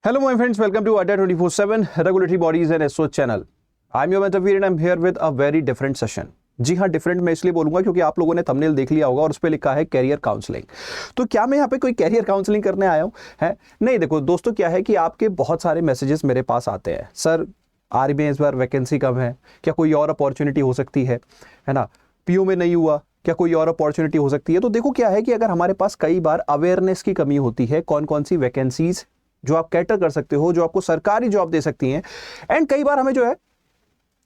Hello my friends, welcome to Adda 24/7 Regulatory Bodies and SO channel. I'm your mentor Veer and I'm here with a very different session. जी हाँ, different मैं इसलिए बोलूंगा क्योंकि आप लोगों ने थंबनेल देख लिया होगा और उस पर लिखा है कैरियर काउंसलिंग। तो क्या मैं यहाँ पे कोई कैरियर काउंसलिंग करने आया हूँ? है नहीं। देखो दोस्तों, क्या है कि आपके बहुत सारे मैसेजेस मेरे पास आते हैं, सर आरबीआई इस बार वैकेंसी कम है, क्या कोई और अपॉर्चुनिटी हो सकती है ना, पीओ में नहीं हुआ, क्या कोई और अपॉर्चुनिटी हो सकती है। तो देखो क्या है कि अगर हमारे पास कई बार अवेयरनेस की कमी होती है, कौन कौन सी वैकेंसीज जो आप कैटर कर सकते हो, जो आपको सरकारी जॉब दे सकती हैं, एंड कई बार हमें जो है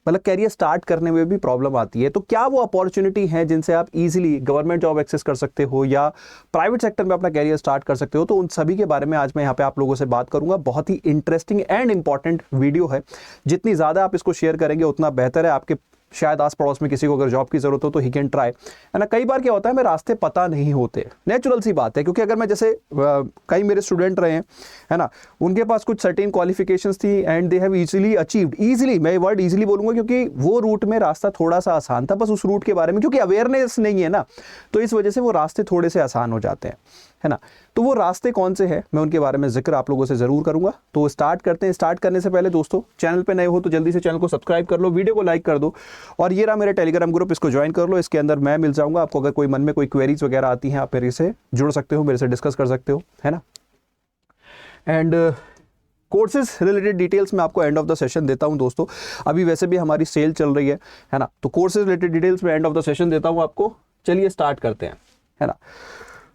मतलब कैरियर स्टार्ट करने में भी प्रॉब्लम आती है। तो क्या वो अपॉर्चुनिटी है जिनसे आप इजीली गवर्नमेंट जॉब एक्सेस कर सकते हो या प्राइवेट सेक्टर में अपना कैरियर स्टार्ट कर सकते हो? तो उन सभी के बारे में आज मैं यहाँ पे आप लोगों से बात करूंगा। बहुत ही इंटरेस्टिंग एंड इंपॉर्टेंट वीडियो है। जितनी ज़्यादा आप इसको शेयर करेंगे उतना बेहतर है। आपके शायद आस पड़ोस में किसी को अगर जॉब की जरूरत हो तो ही कैन ट्राई, है ना। कई बार क्या होता है, हमें रास्ते पता नहीं होते, नेचुरल सी बात है। क्योंकि अगर मैं जैसे कई मेरे स्टूडेंट रहे हैं, है ना, उनके पास कुछ सर्टेन क्वालिफिकेशंस थी and they have easily achieved, easily, मैं वर्ड इजीली बोलूंगा क्योंकि वो रूट में रास्ता थोड़ा सा आसान था, बस उस रूट के बारे में क्योंकि अवेयरनेस नहीं है ना, तो इस वजह से वो रास्ते थोड़े से आसान हो जाते हैं, है ना। तो वो रास्ते कौन से हैं, मैं उनके बारे में जिक्र आप लोगों से जरूर करूंगा। तो स्टार्ट करते हैं। स्टार्ट करने से पहले दोस्तों, चैनल पे नए हो तो जल्दी से चैनल को सब्सक्राइब कर लो, वीडियो को लाइक कर दो, और ये रहा मेरा टेलीग्राम ग्रुप, इसको ज्वाइन कर लो। इसके अंदर मैं मिल जाऊंगा आपको। अगर कोई मन में कोई क्वेरीज वगैरह आती हैं, आप मेरे से जुड़ सकते हो, मेरे से डिस्कस कर सकते हो, है ना। एंड कोर्सेज रिलेटेड डिटेल्स मैं आपको एंड ऑफ द सेशन देता हूं दोस्तों। अभी वैसे भी हमारी सेल चल रही है ना। तो कोर्सेज रिलेटेड डिटेल्स मैं एंड ऑफ द सेशन देता हूं आपको। चलिए स्टार्ट करते हैं, है ना।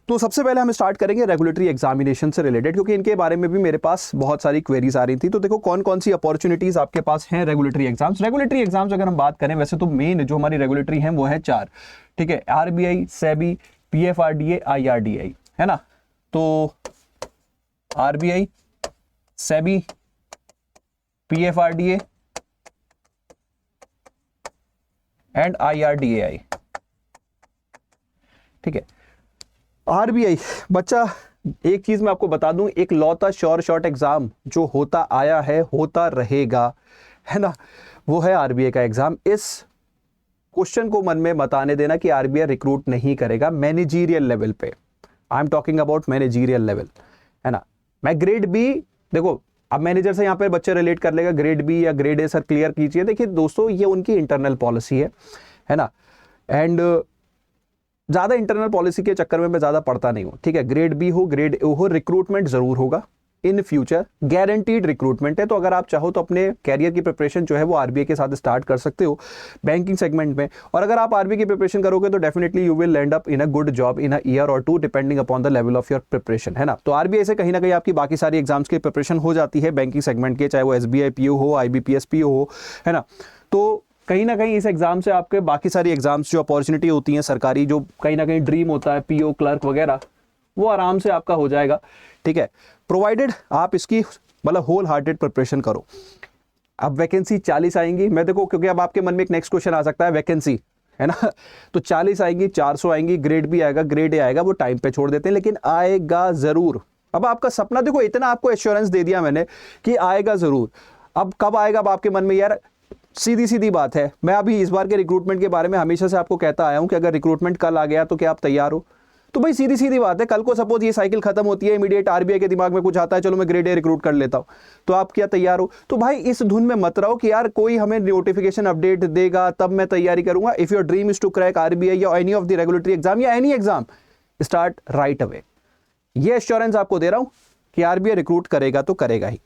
तो सबसे पहले हम स्टार्ट करेंगे रेगुलेटरी एग्जामिनेशन से रिलेटेड, क्योंकि इनके बारे में भी मेरे पास बहुत सारी क्वेरीज आ रही थी। तो देखो कौन कौन सी अपॉर्चुनिटीज आपके पास हैं रेगुलेटरी एग्जाम्स। रेगुलेटरी एग्जाम्स अगर हम बात करें, वैसे तो मेन जो हमारी रेगुलेटरी हैं वो है 4, ठीक है। आरबीआई, सेबी, पीएफआरडीए, आईआरडीआई, है ना। तो RBI, SEBI, PFRDA and IRDAI, ठीक है। आरबीआई बच्चा, एक चीज मैं आपको बता दूं, एक लौता श्योर शॉट एग्जाम जो होता आया है, होता रहेगा, है ना, वो है आरबीआई का एग्जाम। इस क्वेश्चन को मन में मत आने देना कि आरबीआई रिक्रूट नहीं करेगा मैनेजरियल लेवल पे। I am talking about managerial level, है ना। मैं ग्रेड बी, देखो अब मैनेजर से यहाँ पे बच्चे रिलेट कर लेगा, ग्रेड बी या ग्रेड ए सर क्लियर कीजिए। देखिए दोस्तों, ये उनकी इंटरनल पॉलिसी है ना। एंड ज्यादा इंटरनल पॉलिसी के चक्कर में मैं ज्यादा पढ़ता नहीं हूं, ठीक है। ग्रेड बी हो, ग्रेड ए हो, रिक्रूटमेंट जरूर होगा इन फ्यूचर, गारंटीड रिक्रूटमेंट है। तो अगर आप चाहो तो अपने कैरियर की प्रिपरेशन जो है वो आरबीआई के साथ स्टार्ट कर सकते हो बैंकिंग सेगमेंट में। और अगर आप आरबीआई की प्रिपरेशन करोगे तो definitely you will land up in a good job in a year और 2 depending upon the level of your preparation, है ना। तो आरबीआई से कहीं ना कहीं आपकी बाकी सारी एग्जाम्स की प्रिपरेशन हो जाती है बैंकिंग सेगमेंट के, चाहे वो एसबीआई पीओ हो, आईबीपीएस पीओ हो, है ना। तो कहीं ना कहीं इस एग्जाम से आपके बाकी सारी एग्जाम्स जो अपॉर्चुनिटी होती हैं सरकारी, जो कहीं ना कहीं ड्रीम होता है पीओ क्लर्क वगैरह, वो आराम से आपका हो जाएगा, ठीक है, प्रोवाइडेड आप इसकी मतलब होल हार्टेड प्रिपरेशन करो। अब वैकेंसी 40 आएंगी, मैं देखो क्योंकि अब आपके मन में एक नेक्स्ट क्वेश्चन आ सकता है वैकेंसी, है ना। तो 40 आएंगी, 400 आएंगी, ग्रेड बी आएगा, ग्रेड ए आएगा, वो टाइम पे छोड़ देते हैं, लेकिन आएगा जरूर। अब आपका सपना देखो, इतना आपको एश्योरेंस दे दिया मैंने कि आएगा जरूर। अब कब आएगा, अब आपके मन में, यार सीधी सीधी बात है। मैं अभी इस बार के रिक्रूटमेंट के बारे में हमेशा से आपको कहता आया हूं कि अगर रिक्रूटमेंट कल आ गया तो क्या आप तैयार हो? तो भाई सीधी सीधी बात है, कल को सपोज ये साइकिल खत्म होती है, इमीडिएट आरबीआई के दिमाग में कुछ आता है, चलो मैं ग्रेड ए रिक्रूट कर लेता हूं, तो आप क्या तैयार हो? तो भाई इस धुन में मत रहो कि यार कोई हमें नोटिफिकेशन अपडेट देगा तब मैं तैयारी करूंगा। If your dream is to crack RBI या any of the regulatory exam या any exam, start right away. ये एश्योरेंस आपको दे रहा हूं कि आरबीआई रिक्रूट करेगा तो करेगा ही,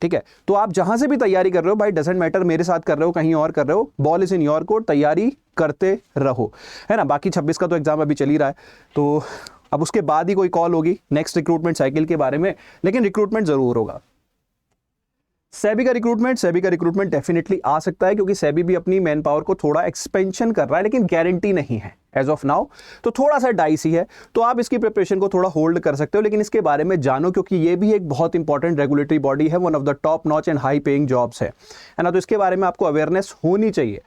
ठीक है। तो आप जहां से भी तैयारी कर रहे हो भाई, डजंट मैटर मेरे साथ कर रहे हो कहीं और कर रहे हो, ball is in your court, तैयारी करते रहो, है ना। बाकी 26 का तो एग्जाम अभी चल ही रहा है, तो अब उसके बाद ही कोई कॉल होगी नेक्स्ट रिक्रूटमेंट साइकिल के बारे में, लेकिन रिक्रूटमेंट जरूर होगा। सेबी का रिक्रूटमेंट डेफिनेटली आ सकता है, क्योंकि सेबी भी अपनी मैन पावर को थोड़ा एक्सपेंशन कर रहा है, लेकिन गारंटी नहीं है एज ऑफ नाउ, तो थोड़ा सा डाइसी है। तो आप इसकी प्रिपरेशन को थोड़ा होल्ड कर सकते हो, लेकिन इसके बारे में जानो क्योंकि ये भी एक बहुत इंपॉर्टेंट रेगुलेटरी बॉडी है, one of the top notch and high paying jobs है ना। तो इसके बारे में आपको अवेयरनेस होनी चाहिए।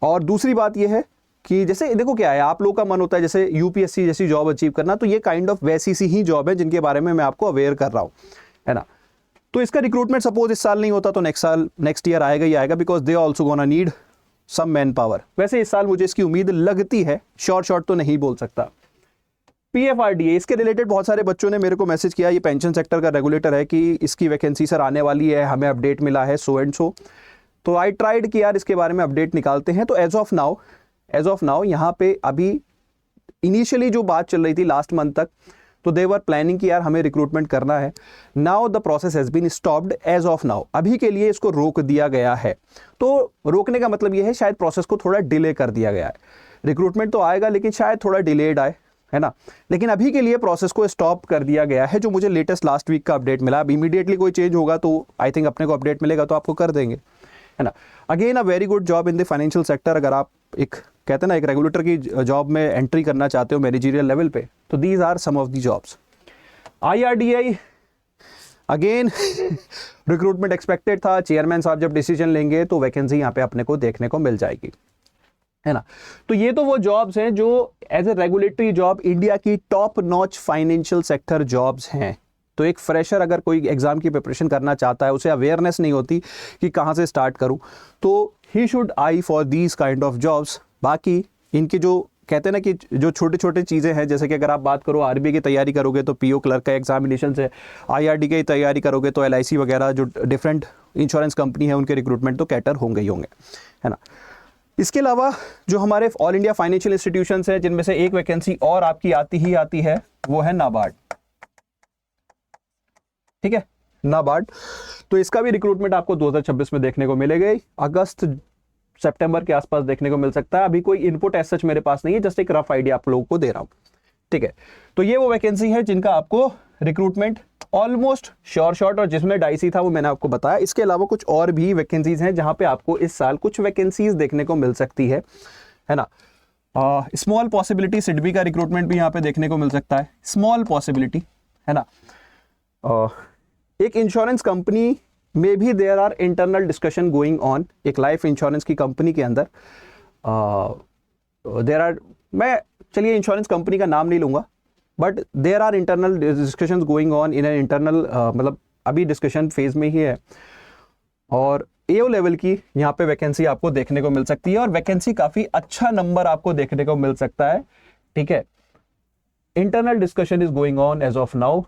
और दूसरी बात यह है कि जैसे देखो क्या है, आप लोगों का मन होता है जैसे यूपीएससी जैसी जॉब अचीव करना, तो ये काइंड ऑफ वैसी सी ही जॉब है जिनके बारे में मैं आपको अवेयर कर रहा हूं, है ना। तो इसका रिक्रूटमेंट सपोज इस साल नहीं होता तो नेक्स्ट ईयर आएगा ही आएगा, because they also gonna need some man power. वैसे इस साल मुझे इसकी उम्मीद लगती है, शॉर्ट तो नहीं बोल सकता। PFRDA, इसके रिलेटेड बहुत सारे बच्चों ने मेरे को मैसेज किया, ये पेंशन सेक्टर का रेगुलेटर है कि इसकी वैकेंसी सर आने वाली है, हमें अपडेट मिला है सो एंड सो। तो आई ट्राइड कि यार इसके बारे में अपडेट निकालते हैं। तो एज ऑफ नाउ यहाँ पे अभी इनिशियली जो बात चल रही थी लास्ट मंथ तक, तो दे वर प्लानिंग कि यार हमें रिक्रूटमेंट करना है। Now the process has been stopped as of now, अभी के लिए इसको रोक दिया गया है। तो रोकने का मतलब ये है शायद प्रोसेस को थोड़ा डिले कर दिया गया है। रिक्रूटमेंट तो आएगा लेकिन शायद थोड़ा डिलेड आए, है ना। लेकिन अभी के लिए प्रोसेस को स्टॉप कर दिया गया है, जो मुझे लेटेस्ट लास्ट वीक का अपडेट मिला। अब इमीडिएटली कोई चेंज होगा तो आई थिंक अपने को अपडेट मिलेगा तो आपको कर देंगे, है ना। Again a very good job in the financial sector. अगर आप एक कहते हैं ना एक रेगुलेटर की जॉब में एंट्री करना चाहते हो मैनेजरियल लेवल पे, तो these are some of the jobs. IRDAI again recruitment expected था, चेयरमैन साहब जब डिसीजन लेंगे तो वैकेंसी यहाँ पे अपने को देखने को मिल जाएगी, है ना। तो ये तो वो जॉब्स हैं जो as a regulatory job India की top notch financial sector jobs हैं। तो एक फ्रेशर अगर कोई एग्जाम की प्रिपरेशन करना चाहता है, उसे अवेयरनेस नहीं होती कि कहाँ से स्टार्ट करूँ, तो he should I for these kind of jobs. बाकी इनके जो कहते हैं ना कि जो छोटे छोटे चीज़ें हैं, जैसे कि अगर आप बात करो RBI की तैयारी करोगे तो PO क्लर्क का एग्जामिनेशन से, IRD की तैयारी करोगे तो LIC वगैरह जो डिफरेंट इंश्योरेंस कंपनी है उनके रिक्रूटमेंट तो कैटर होंगे ही होंगे, है ना। इसके अलावा जो हमारे ऑल इंडिया फाइनेंशियल इंस्टीट्यूशंस हैं, जिनमें से एक वैकेंसी और आपकी आती है, वो है नाबार्ड, ठीक है, नाबार्ड। तो इसका भी रिक्रूटमेंट आपको 2026 में देखने को मिलेगा, अगस्त सितंबर के आसपास देखने को मिल सकता है। अभी कोई इनपुट एज सच मेरे पास नहीं है, जस्ट एक रफ आइडिया आप लोगों को दे रहा हूं, ठीक है। तो ये वो वैकेंसी है जिनका आपको रिक्रूटमेंट ऑलमोस्ट श्योर शॉट, और जिसमें डाइसी था वो मैंने आपको बताया। इसके अलावा कुछ और भी वैकेंसीज हैं जहां पे आपको इस साल कुछ वैकेंसीज देखने को मिल सकती है ना। स्मॉल पॉसिबिलिटी सिडबी का रिक्रूटमेंट भी यहाँ पे देखने को मिल सकता है, स्मॉल पॉसिबिलिटी, है ना। एक इंश्योरेंस कंपनी में भी there are internal discussion going on, एक लाइफ इंश्योरेंस की कंपनी के अंदर देयर आर, मैं चलिए इंश्योरेंस कंपनी का नाम नहीं लूंगा, but there are internal discussions going on in an internal, मतलब अभी डिस्कशन फेज में ही है, और AO लेवल की यहाँ पे वैकेंसी आपको देखने को मिल सकती है, और वैकेंसी काफी अच्छा नंबर आपको देखने को मिल सकता है, ठीक है। Internal discussion is going on as of now.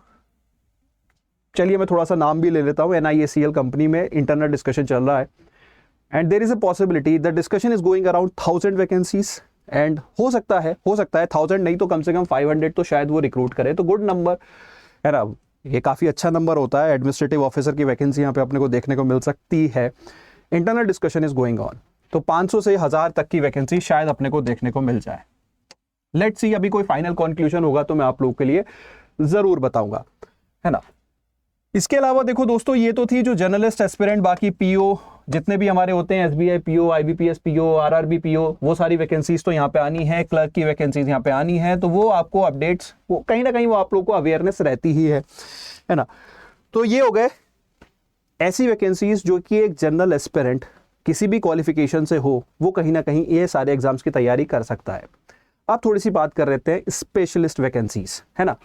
चलिए मैं थोड़ा सा नाम भी ले लेता हूँ, NIACL कंपनी में इंटरनल डिस्कशन चल रहा है, and there is a possibility the discussion is going around 1000 vacancies, and हो सकता है 1000 नहीं तो कम से कम 500 तो शायद वो रिक्रूट करे, तो गुड नंबर है ना, ये काफी अच्छा नंबर होता है। एडमिनिस्ट्रेटिव ऑफिसर की वैकेंसी यहाँ पे अपने को देखने को मिल सकती है। Internal discussion is going on, तो 500 से 1000 तक की वैकेंसी शायद अपने को देखने को मिल जाए। लेट्स सी, अभी कोई फाइनल कंक्लूजन होगा तो मैं आप लोगों के लिए जरूर बताऊंगा, है ना। इसके अलावा देखो दोस्तों, ये तो थी जो जर्नलिस्ट एस्पिरेंट, बाकी PO जितने भी हमारे होते हैं, SBI PO, IBPS PO, RRB PO, वो सारी वैकेंसीज तो यहाँ पे आनी है, क्लर्क की वैकेंसीज यहाँ पे आनी है, तो वो आपको अपडेट्स, वो कहीं ना कहीं वो आप लोगों को अवेयरनेस रहती ही है ना। तो ये हो गए ऐसी वैकेंसीज जो कि एक जनरल एस्पिरेंट किसी भी क्वालिफिकेशन से हो, वो कहीं ना कहीं ये सारे एग्जाम्स की तैयारी कर सकता है। अब थोड़ी सी बात कर लेते हैं स्पेशलिस्ट वैकेंसीज, है ना।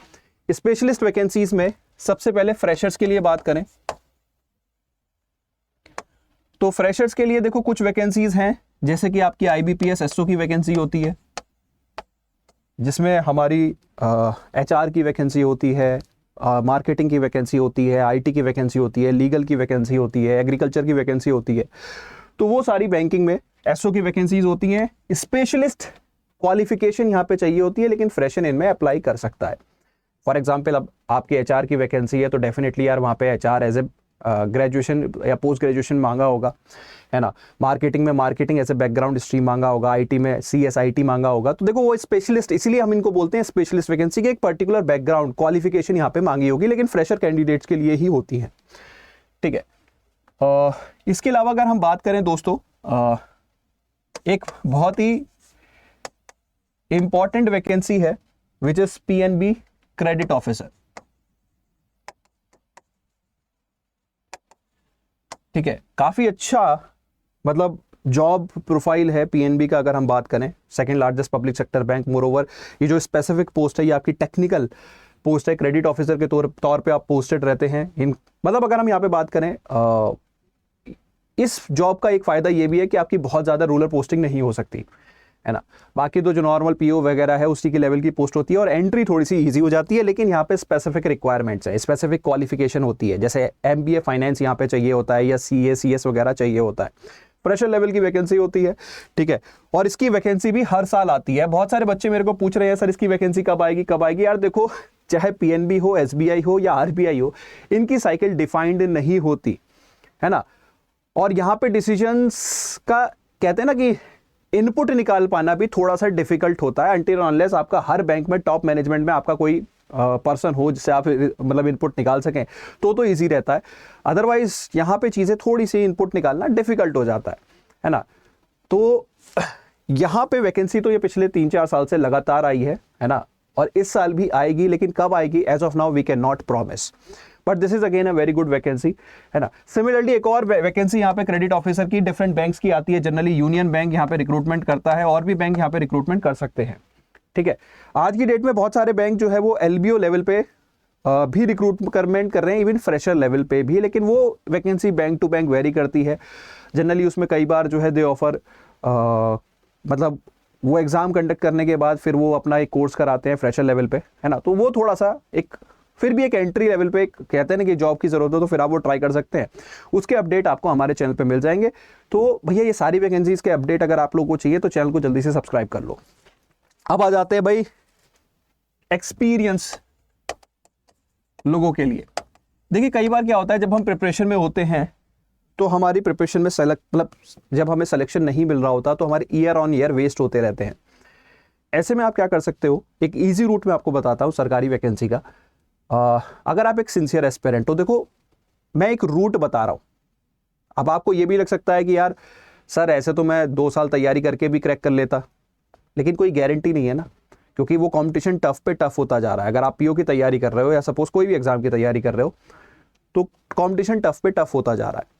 स्पेशलिस्ट वैकेंसीज में सबसे पहले फ्रेशर्स के लिए बात करें तो फ्रेशर्स के लिए देखो कुछ वैकेंसीज हैं, जैसे कि आपकी IBPS SO की वैकेंसी होती है, जिसमें हमारी HR की वैकेंसी होती है, मार्केटिंग की वैकेंसी होती है, IT की वैकेंसी होती है, लीगल की वैकेंसी होती है, एग्रीकल्चर की वैकेंसी होती है। तो वो सारी बैंकिंग में SO की वैकेंसीज होती हैं। स्पेशलिस्ट क्वालिफिकेशन यहाँ पे चाहिए होती है, लेकिन फ्रेशर इनमें अप्लाई कर सकता है। फॉर एग्जाम्पल, अब आपकी HR की वैकेंसी है तो डेफिनेटली यार वहाँ पे HR एज ए ग्रेजुएशन या पोस्ट ग्रेजुएशन मांगा होगा, है ना। मार्केटिंग में marketing as a background stream मांगा होगा, IT में CSIT मांगा होगा। तो देखो वो स्पेशलिस्ट, इसीलिए हम इनको बोलते हैं स्पेशलिस्ट वैकेंसी, के एक पर्टिकुलर बैकग्राउंड क्वालिफिकेशन यहाँ पे मांगी होगी, लेकिन फ्रेशर कैंडिडेट्स के लिए ही होती है, ठीक है। इसके अलावा अगर हम बात करें दोस्तों, एक बहुत ही इंपॉर्टेंट वैकेंसी है which is PNB credit officer, ठीक है। काफी अच्छा मतलब जॉब प्रोफाइल है PNB का, अगर हम बात करें, second largest public sector bank. Moreover ये जो स्पेसिफिक पोस्ट है ये आपकी टेक्निकल पोस्ट है, क्रेडिट ऑफिसर के तौर पे आप पोस्टेड रहते हैं इन, मतलब अगर हम यहाँ पे बात करें, इस जॉब का एक फायदा ये भी है कि आपकी बहुत ज्यादा रूरल पोस्टिंग नहीं हो सकती, है ना। बाकी तो जो नॉर्मल पीओ वगैरह है उसी की लेवल की पोस्ट होती है और एंट्री थोड़ी सी इजी हो जाती है, लेकिन यहाँ पे स्पेसिफिक रिक्वायरमेंट्स है, स्पेसिफिक क्वालिफिकेशन होती है, जैसे एमबीए फाइनेंस यहाँ पे चाहिए होता है या सीए सीएस वगैरह चाहिए होता है, प्रेशर लेवल की वैकेंसी होती है, ठीक है। और इसकी वैकेंसी भी हर साल आती है। बहुत सारे बच्चे मेरे को पूछ रहे हैं सर इसकी वैकेंसी कब आएगी। यार देखो, चाहे पीएनबी हो, एसबीआई हो या आरबीआई हो, इनकी साइकिल डिफाइंड नहीं होती, है ना। और यहाँ पे डिसीजंस का कहते हैं ना कि इनपुट निकाल पाना भी थोड़ा सा डिफिकल्ट होता है, अनटिल अनलेस आपका हर बैंक में टॉप मैनेजमेंट में आपका कोई पर्सन हो जिससे आप मतलब इनपुट निकाल सकें, तो इजी रहता है। अदरवाइज यहाँ पे चीज़ें थोड़ी सी इनपुट निकालना डिफिकल्ट हो जाता है ना। तो यहाँ पे वैकेंसी तो ये पिछले 3-4 साल से लगातार आई है ना, और इस साल भी आएगी, लेकिन कब आएगी as of now we can not promise, but this is again a very good vacancy, है ना। सिमिलरली एक और वैकेंसी यहाँ पे क्रेडिट ऑफिसर की डिफरेंट बैंक्स की आती है। जनरली यूनियन बैंक यहाँ पे रिक्रूटमेंट करता है और भी बैंक यहाँ पे रिक्रूटमेंट कर सकते हैं, ठीक है। आज की डेट में बहुत सारे बैंक जो है वो एलबीओ लेवल पे भी रिक्रूटमेंट कर रहे हैं, इवन फ्रेशर लेवल पे भी, लेकिन वो vacancy bank to bank vary करती है। जनरली उसमें कई बार जो है दे ऑफर मतलब वो एग्जाम कंडक्ट करने के बाद फिर वो अपना एक कोर्स कराते हैं फ्रेशर लेवल पे, है ना। तो वो थोड़ा सा एक फिर भी एक एंट्री लेवल पे कहते हैं ना कि जॉब की जरूरत हो तो फिर आप वो ट्राई कर सकते हैं। उसके अपडेट आपको हमारे चैनल पे मिल जाएंगे। तो भैया ये सारी वैकेंसीज के अपडेट अगर आप लोगों को चाहिए तो चैनल को जल्दी से सब्सक्राइब कर लो। अब आ जाते हैं भाई एक्सपीरियंस लोगों के लिए। देखिए कई बार क्या होता है, जब हम प्रिपरेशन में होते हैं तो हमारी प्रिपरेशन में मतलब जब हमें सिलेक्शन नहीं मिल रहा होता तो हमारे ईयर ऑन ईयर वेस्ट होते रहते हैं। ऐसे में आप क्या कर सकते हो, एक ईजी रूट में आपको बताता हूँ सरकारी वैकेंसी का। अगर आप एक सिंसियर एस्पिरेंट हो, देखो मैं एक रूट बता रहा हूँ। अब आपको ये भी लग सकता है कि यार सर ऐसे तो मैं 2 साल तैयारी करके भी क्रैक कर लेता, लेकिन कोई गारंटी नहीं है ना, क्योंकि वो कंपटीशन टफ पे टफ होता जा रहा है। अगर आप पीओ की तैयारी कर रहे हो या सपोज कोई भी एग्जाम की तैयारी कर रहे हो तो कंपटीशन टफ पे टफ होता जा रहा है।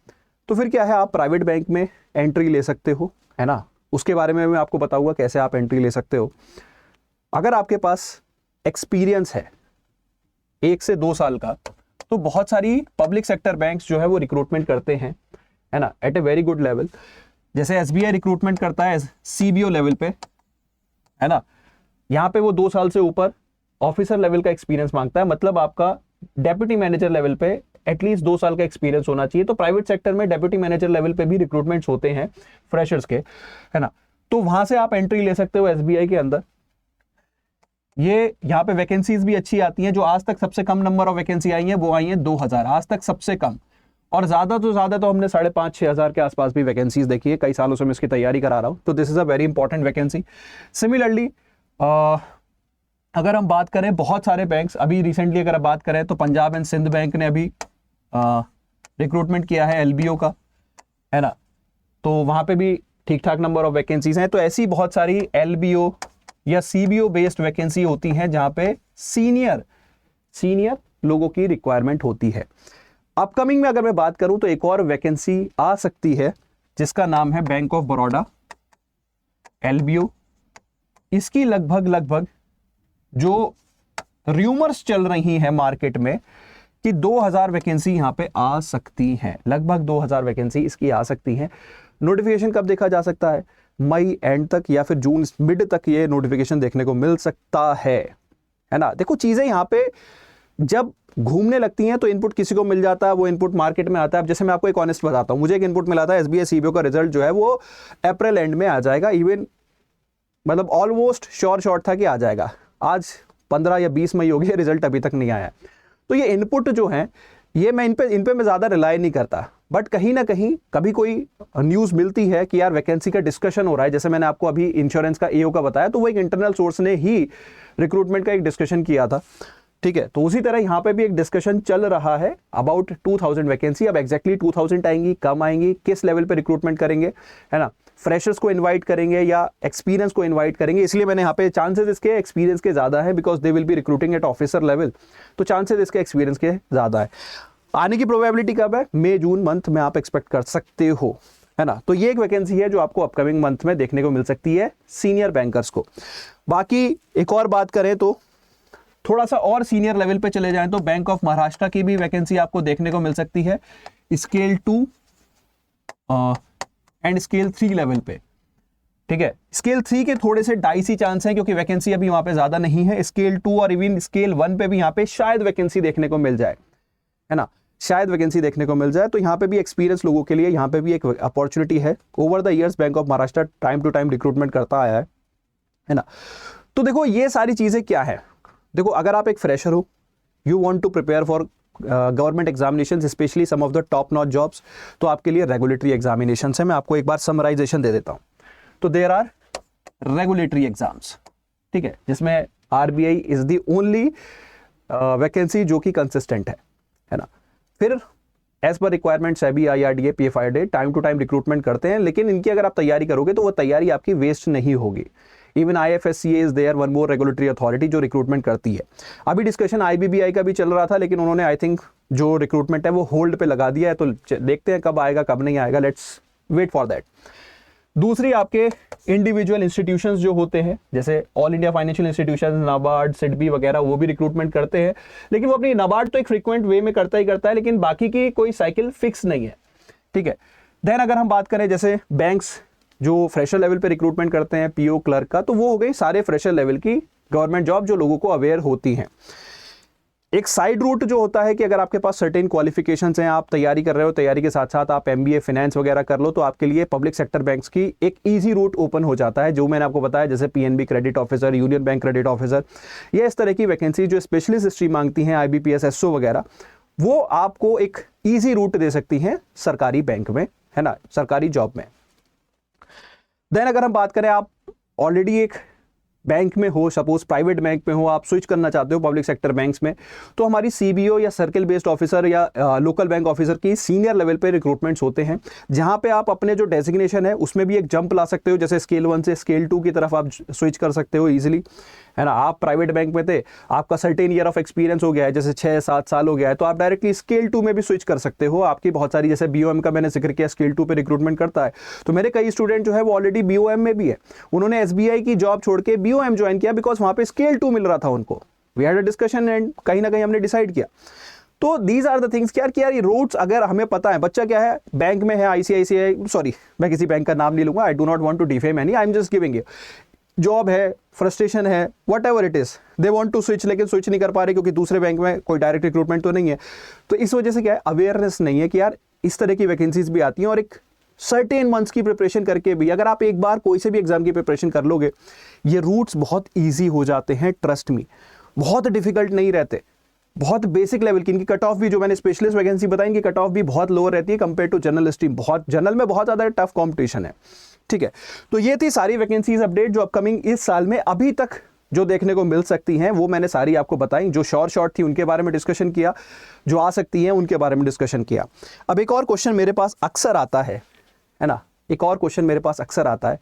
तो फिर क्या है, आप प्राइवेट बैंक में एंट्री ले सकते हो, है ना। उसके बारे में मैं आपको बताऊंगा कैसे आप एंट्री ले सकते हो। अगर आपके पास एक्सपीरियंस है 1 से 2 साल का, तो बहुत सारी पब्लिक सेक्टर बैंक्स जो है वो रिक्रूटमेंट करते हैं, है ना, at a very good level. जैसे एसबीआई रिक्रूटमेंट करता है सीबीओ लेवल पे, है ना। यहाँ पे वो 2 साल से ऊपर ऑफिसर लेवल का एक्सपीरियंस मांगता है, मतलब आपका डेप्यूटी मैनेजर लेवल पे एटलीस्ट 2 साल का एक्सपीरियंस होना चाहिए। तो प्राइवेट सेक्टर में डेप्यूटी मैनेजर लेवल पे भी रिक्रूटमेंट्स होते हैं फ्रेशर्स के, है ना। तो वहां से आप एंट्री ले सकते हो एसबीआई के अंदर। ये यहाँ पे वैकेंसीज भी अच्छी आती हैं। जो आज तक सबसे कम नंबर ऑफ वैकेंसी आई है वो आई है 2000, आज तक सबसे कम। और ज्यादा तो हमने 5,500-6 हजार के आसपास भी वैकेंसीज देखी है। कई सालों से मैं इसकी तैयारी करा रहा हूँ, तो this is a very important vacancy. Similarly अगर हम बात करें बहुत सारे बैंक्स, अभी रिसेंटली अगर बात करें तो पंजाब एंड सिंध बैंक ने अभी रिक्रूटमेंट किया है एलबीओ का, है ना। तो वहां पे भी ठीक ठाक नंबर ऑफ वैकेंसीज हैं। तो ऐसी बहुत सारी एलबीओ या सीबीओ बेस्ड वैकेंसी होती हैं जहां पे सीनियर लोगों की रिक्वायरमेंट होती है। अपकमिंग में अगर मैं बात करूं तो एक और वैकेंसी आ सकती है जिसका नाम है बैंक ऑफ बड़ौदा एलबीओ। इसकी लगभग जो र्यूमर्स चल रही हैं मार्केट में कि 2000 वैकेंसी यहां पे आ सकती हैं, लगभग 2000 वैकेंसी इसकी आ सकती हैं। नोटिफिकेशन कब देखा जा सकता है, मई एंड तक या फिर जून मिड तक ये नोटिफिकेशन देखने को मिल सकता है ना। देखो चीजें यहाँ पे जब घूमने लगती हैं तो इनपुट किसी को मिल जाता है, वो इनपुट मार्केट में आता है। अब जैसे मैं आपको एक ऑनेस्ट बताता हूं, मुझे एक इनपुट मिला था एसबीआई सीबीओ का रिजल्ट जो है वो अप्रैल एंड में आ जाएगा, इवन मतलब ऑलमोस्ट शॉर्ट था कि आ जाएगा। आज 15 या 20 मई हो गई, रिजल्ट अभी तक नहीं आया। तो ये इनपुट जो है ये मैं इन पे मैं ज्यादा रिलाई नहीं करता, बट कहीं ना कहीं कभी कोई न्यूज मिलती है कि यार वैकेंसी का डिस्कशन हो रहा है। जैसे मैंने आपको अभी इंश्योरेंस का एओ का बताया, तो वो एक इंटरनल सोर्स ने ही रिक्रूटमेंट का एक डिस्कशन किया था, ठीक है। तो उसी तरह यहाँ पे भी एक डिस्कशन चल रहा है अबाउट 2000 वैकेंसी। अब एग्जैक्टली 2000 आएंगी, कम आएंगी, किस लेवल पे रिक्रूटमेंट करेंगे, है ना, फ्रेशर्स को इनवाइट करेंगे या एक्सपीरियंस को इनवाइट करेंगे। इसलिए मैंने यहाँ पे चांसेस इसके एक्सपीरियंस के ज्यादा है, because they will be recruiting at officer level, तो चांसेस इसके एक्सपीरियंस के ज्यादा है। आने की प्रोबेबिलिटी कब है, मई जून मंथ में आप एक्सपेक्ट कर सकते हो, है ना। तो ये एक वैकेंसी है जो आपको अपकमिंग मंथ में देखने को मिल सकती है सीनियर बैंकर्स को। बाकी एक और बात करें तो थोड़ा सा और सीनियर लेवल पे चले जाएं तो बैंक ऑफ महाराष्ट्र की भी वैकेंसी आपको देखने को मिल सकती है स्केल 2 एंड स्केल 3 लेवल पे। ठीक है। स्केल 3 के थोड़े से डाइसी चांस हैं क्योंकि वैकेंसी अभी वहां पे ज्यादा नहीं है। स्केल 2 और इवन स्केल 1 पे भी यहाँ पे शायद वैकेंसी देखने को मिल जाए, है ना, शायद वैकेंसी देखने को मिल जाए। तो यहाँ पे भी एक्सपीरियंस लोगों के लिए यहाँ पे भी एक अपॉर्चुनिटी है। Over the years Bank of Maharashtra time to time recruitment करता आया है ना। तो देखो ये सारी चीजें क्या है, देखो अगर आप एक फ्रेशर हो, you want to prepare for government examinations, specially some of the top notch jobs, तो आपके लिए रेगुलेटरी एग्जामिनेशंस है। मैं आपको एक बार समराइजेशन दे देता हूं। तो देयर आर रेगुलेटरी एग्जाम्स, ठीक है, जिसमें RBI is the only vacancy जो कि कंसिस्टेंट है ना। फिर as per requirement SEBI, IRDA, PFID time to time recruitment करते हैं, लेकिन इनकी अगर आप तैयारी करोगे तो वो तैयारी आपकी वेस्ट नहीं होगी। Even IFSCA is there, one more regulatory authority जो रिक्रूटमेंट करती है। अभी डिस्कशन IBBI का भी चल रहा था, लेकिन उन्होंने आई थिंक जो रिक्रूटमेंट है वो होल्ड पे लगा दिया है, तो देखते हैं कब आएगा कब नहीं आएगा, लेट्स वेट फॉर दैट। दूसरी आपके इंडिविजुअल इंस्टीट्यूशंस जो होते हैं, जैसे all India financial institution, NABARD, SIDBI वगैरह, वो भी रिक्रूटमेंट करते हैं, लेकिन वो अपनी नाबार्ड तो एक फ्रीक्वेंट वे में करता ही करता है, लेकिन बाकी की कोई साइकिल फिक्स नहीं है, ठीक है। देन अगर हम बात करें जैसे बैंक्स जो फ्रेशर लेवल पे रिक्रूटमेंट करते हैं पीओ क्लर्क का, तो वो हो गई सारे फ्रेशर लेवल की गवर्नमेंट जॉब जो लोगों को अवेयर होती हैं। एक साइड रूट जो होता है कि अगर आपके पास सर्टेन क्वालिफिकेशंस हैं, आप तैयारी कर रहे हो, तैयारी के साथ साथ आप एमबीए फाइनेंस वगैरह कर लो, तो आपके लिए पब्लिक सेक्टर बैंक्स की एक इजी रूट ओपन हो जाता है, जो मैंने आपको बताया, जैसे PNB credit officer, union bank credit officer, या इस तरह की वैकेंसी जो स्पेशलिस्ट हिस्ट्री मांगती हैं, IBPS, एसओ वगैरह, वो आपको एक ईजी रूट दे सकती हैं सरकारी बैंक में, है ना, सरकारी जॉब में। देन अगर हम बात करें, आप ऑलरेडी एक बैंक में हो, सपोज प्राइवेट बैंक में हो, आप स्विच करना चाहते हो पब्लिक सेक्टर बैंक्स में, तो हमारी सीबीओ या सर्किल बेस्ड ऑफिसर या लोकल बैंक ऑफिसर की सीनियर लेवल पे रिक्रूटमेंट्स होते हैं, जहां पे आप अपने जो डेजिग्नेशन है उसमें भी एक जंप ला सकते हो, जैसे स्केल 1 से स्केल 2 की तरफ आप स्विच कर सकते हो इजीली, है ना। आप प्राइवेट बैंक में थे, आपका सर्टेन ईयर ऑफ एक्सपीरियंस हो गया है, जैसे 6-7 साल हो गया है, तो आप डायरेक्टली स्केल 2 में भी स्विच कर सकते हो। आपकी बहुत सारी, जैसे बीओएम का मैंने जिक्र किया, स्केल 2 पे रिक्रूटमेंट करता है, तो मेरे कई स्टूडेंट जो है वो ऑलरेडी बीओएम में भी है, उन्होंने एसबीआई की जॉब छोड़ के बीओएम ज्वाइन किया, बिकॉज वहां पे स्केल 2 मिल रहा था उनको। We had a discussion and कहीं ना कहीं हमने डिसाइड किया। तो दीज आर द थिंग्स कि यार ये रूट्स अगर हमें पता है, बच्चा क्या है, बैंक में है, आईसीआईसीआई, सॉरी मैं किसी बैंक का नाम नहीं लूंगा, I do not want to defame any, I am just giving you, job है, फ्रस्ट्रेशन है, whatever it is, they want to switch, लेकिन स्विच नहीं कर पा रहे क्योंकि दूसरे बैंक में कोई डायरेक्ट रिक्रूटमेंट तो नहीं है। तो इस वजह से क्या है, अवेयरनेस नहीं है कि यार इस तरह की वैकेंसीज भी आती हैं, और एक सर्टेन मंथ्स की प्रिपरेशन करके भी अगर आप एक बार कोई से भी एग्जाम की प्रिपरेशन कर लोगे, ये रूट्स बहुत ईजी हो जाते हैं, ट्रस्ट मी, बहुत डिफिकल्ट नहीं रहते, बहुत बेसिक लेवल की। इनकी कट ऑफ भी, जो मैंने स्पेशलिस्ट वैकेंसी बताई, इनकी कट ऑफ भी बहुत लोअर रहती है कंपेयर टू जनरल स्ट्रीम। बहुत जनरल में बहुत ज़्यादा टफ कॉम्पिटिशन है, ठीक है। तो ये थी सारी वैकेंसीज अपडेट जो अपकमिंग इस साल में अभी तक जो देखने को मिल सकती हैं, वो मैंने सारी आपको बताई। जो शॉर्ट थी उनके बारे में डिस्कशन किया, जो आ सकती हैं उनके बारे में डिस्कशन किया। अब एक और क्वेश्चन मेरे पास अक्सर आता है ना, एक और क्वेश्चन मेरे पास अक्सर आता है,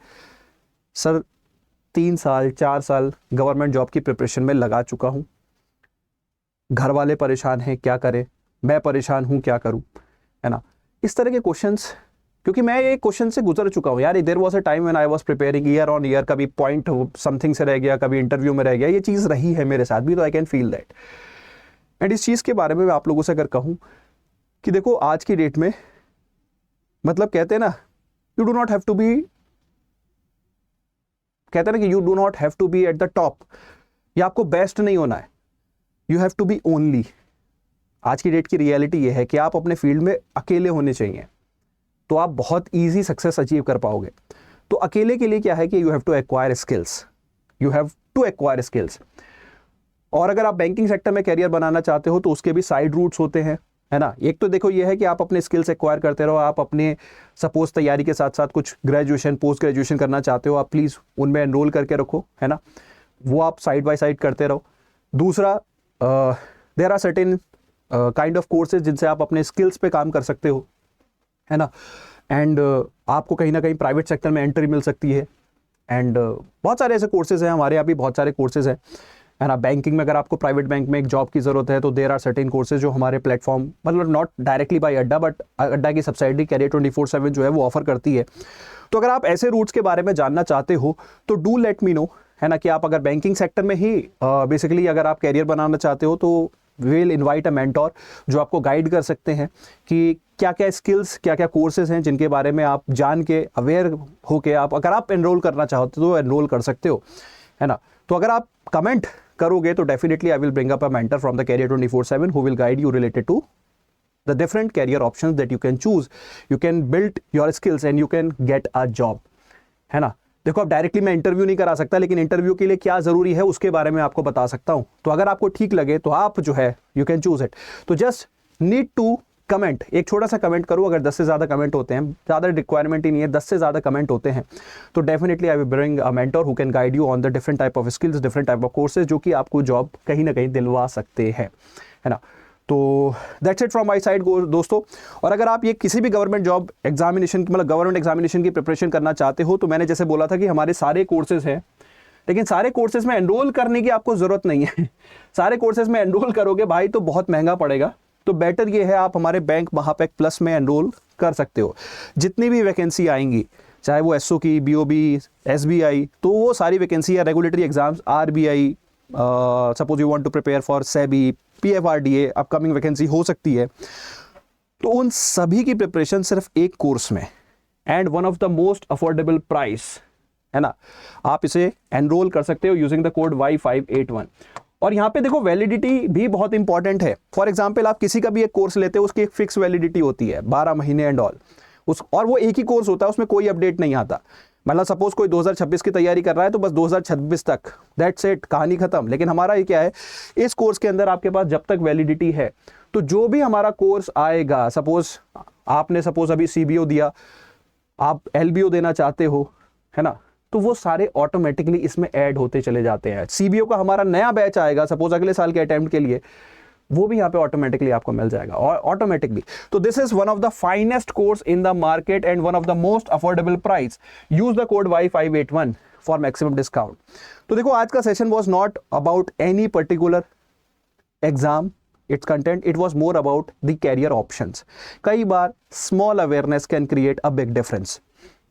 सर 3 साल 4 साल गवर्नमेंट जॉब की प्रिपरेशन में लगा चुका हूं, घर वाले परेशान हैं, क्या करें, मैं परेशान हूं, क्या करूं, है ना, इस तरह के क्वेश्चंस, क्योंकि मैं ये क्वेश्चन से गुजर चुका हूं यार। There was a time when I was preparing year on year, कभी पॉइंट समथिंग से रह गया, कभी इंटरव्यू में रह गया, ये चीज़ रही है मेरे साथ भी, तो I can feel that. And इस चीज़ के बारे में मैं आप लोगों से अगर कहूँ कि देखो आज की डेट में, मतलब कहते हैं ना, you do not have to be, कहते हैं ना कि you do not have to be at the top, या आपको बेस्ट नहीं होना है, you have to be only. आज की डेट की रियलिटी ये है कि आप अपने फील्ड में अकेले होने चाहिए, तो आप बहुत इजी सक्सेस अचीव कर पाओगे। तो अकेले के लिए क्या है कि you have to acquire skills, you have to acquire skills. और अगर आप बैंकिंग सेक्टर में कैरियर बनाना चाहते हो तो उसके भी साइड रूट्स होते हैं, है ना। एक तो देखो ये है कि आप अपने स्किल्स एक्वायर करते रहो, आप अपने सपोज तैयारी के साथ साथ कुछ ग्रेजुएशन, पोस्ट ग्रेजुएशन करना चाहते हो, आप प्लीज़ उनमें एनरोल करके रखो, है ना, वो आप साइड बाय साइड करते रहो। दूसरा, there are certain kind of courses जिनसे आप अपने स्किल्स पे काम कर सकते हो, है ना, एंड आपको कहीं ना कहीं प्राइवेट सेक्टर में एंट्री मिल सकती है। एंड बहुत सारे ऐसे कोर्सेज हैं, हमारे यहाँ भी बहुत सारे कोर्सेज हैं, है ना। बैंकिंग में अगर आपको प्राइवेट बैंक में एक जॉब की ज़रूरत है तो देयर आर सर्टेन कोर्सेज जो हमारे प्लेटफॉर्म, मतलब नॉट डायरेक्टली बाय अड्डा, बट अड्डा की सब्सिडी कैरियर 24/7 जो है वो ऑफर करती है। तो अगर आप ऐसे रूट्स के बारे में जानना चाहते हो तो डू लेट मी नो, है ना, कि आप अगर बैंकिंग सेक्टर में ही बेसिकली अगर आप कैरियर बनाना चाहते हो तो विल इनवाइट अ मेंटोर जो आपको गाइड कर सकते हैं कि क्या क्या स्किल्स, क्या क्या कोर्सेज हैं जिनके बारे में आप जान के अवेयर होके आप अगर आप एनरोल करना चाहते हो तो एनरोल कर सकते हो, है ना। तो अगर आप कमेंट करोगे तो definitely I will bring up a mentor from the career 24/7 who will guide you related to the different career options that you can choose. You can build your skills and you can get a job, है ना। देखो अब directly मैं interview नहीं करा सकता, लेकिन interview के लिए क्या जरूरी है उसके बारे में आपको बता सकता हूं। तो अगर आपको ठीक लगे तो आप जो है यू कैन चूज इट। तो जस्ट नीड टू कमेंट, एक छोटा सा कमेंट करो। अगर 10 से ज़्यादा कमेंट होते हैं, ज़्यादा रिक्वायरमेंट ही नहीं है, 10 से ज़्यादा कमेंट होते हैं तो definitely I will bring a mentor who can guide you on the different type of skills, different type of courses जो कि आपको जॉब कहीं ना कहीं दिलवा सकते हैं, है ना। तो that's it from my side दोस्तों। और अगर आप ये किसी भी गवर्नमेंट जॉब एग्जामिनेशन मतलब गवर्नमेंट एग्जामिनेशन की प्रिपरेशन करना चाहते हो तो मैंने जैसे बोला था कि हमारे सारे कोर्सेज हैं, लेकिन सारे कोर्सेज में एनरोल करने की आपको ज़रूरत नहीं है। सारे कोर्सेज में एनरोल करोगे भाई तो बहुत महंगा पड़ेगा। तो बेटर ये है आप हमारे बैंक महापैक प्लस में एनरोल कर सकते हो। जितनी भी वैकेंसी आएंगी, चाहे वो एसओ की, बीओबी, एसबीआई, तो वो सारी वैकेंसी या regulatory exams, RBI, suppose you want to prepare for SEBI, PFRDA, upcoming vacancy हो सकती है, तो उन सभी की प्रिपरेशन सिर्फ एक कोर्स में and one of the most affordable price, है ना। आप इसे एनरोल कर सकते हो यूजिंग द कोड Y581। और यहाँ पे देखो वैलिडिटी भी बहुत इंपॉर्टेंट है। फॉर एग्जाम्पल आप किसी का भी एक कोर्स लेते हो, उसकी एक फिक्स वैलिडिटी होती है 12 महीने एंड ऑल, और वो एक ही कोर्स होता है, उसमें कोई अपडेट नहीं आता। मतलब सपोज कोई 2026 की तैयारी कर रहा है तो बस 2026 तक, दैट्स इट, कहानी खत्म। लेकिन हमारा ये क्या है, इस कोर्स के अंदर आपके पास जब तक वैलिडिटी है तो जो भी हमारा कोर्स आएगा, सपोज आपने अभी सीबीओ दिया, आप एलबीओ देना चाहते हो, है ना, तो वो सारे ऑटोमेटिकली इसमें ऐड होते चले जाते हैं। सीबीओ का हमारा नया बैच आएगा सपोज अगले साल के अटेम्प्ट के लिए, वो भी यहाँ पे ऑटोमेटिकली आपको मिल जाएगा और ऑटोमेटिकली। तो this is one of the finest course in the market and one of the most affordable price. Use the code Y581 for maximum discount. तो देखो आज का session was not about any particular exam, it's content, it was more about the career options. कई बार small awareness can create a big difference.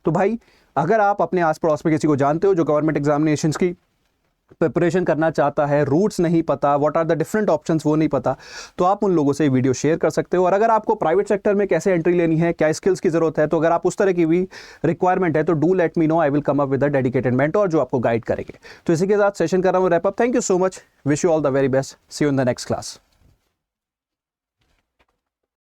तो भाई अगर आप अपने आस पड़ोस में किसी को जानते हो जो गवर्नमेंट एग्जामिनेशंस की प्रिपरेशन करना चाहता है, रूट्स नहीं पता, what are the different options वो नहीं पता, तो आप उन लोगों से वीडियो शेयर कर सकते हो। और अगर आपको प्राइवेट सेक्टर में कैसे एंट्री लेनी है, क्या स्किल्स की जरूरत है, तो अगर आप उस तरह की भी रिक्वायरमेंट है तो do let me know, I will come up with a dedicated mentor जो आपको गाइड करेंगे। तो इसी के साथ सेशन कर रहा हूँ wrap up. Thank you so much, wish you all the very best, see you in the next class.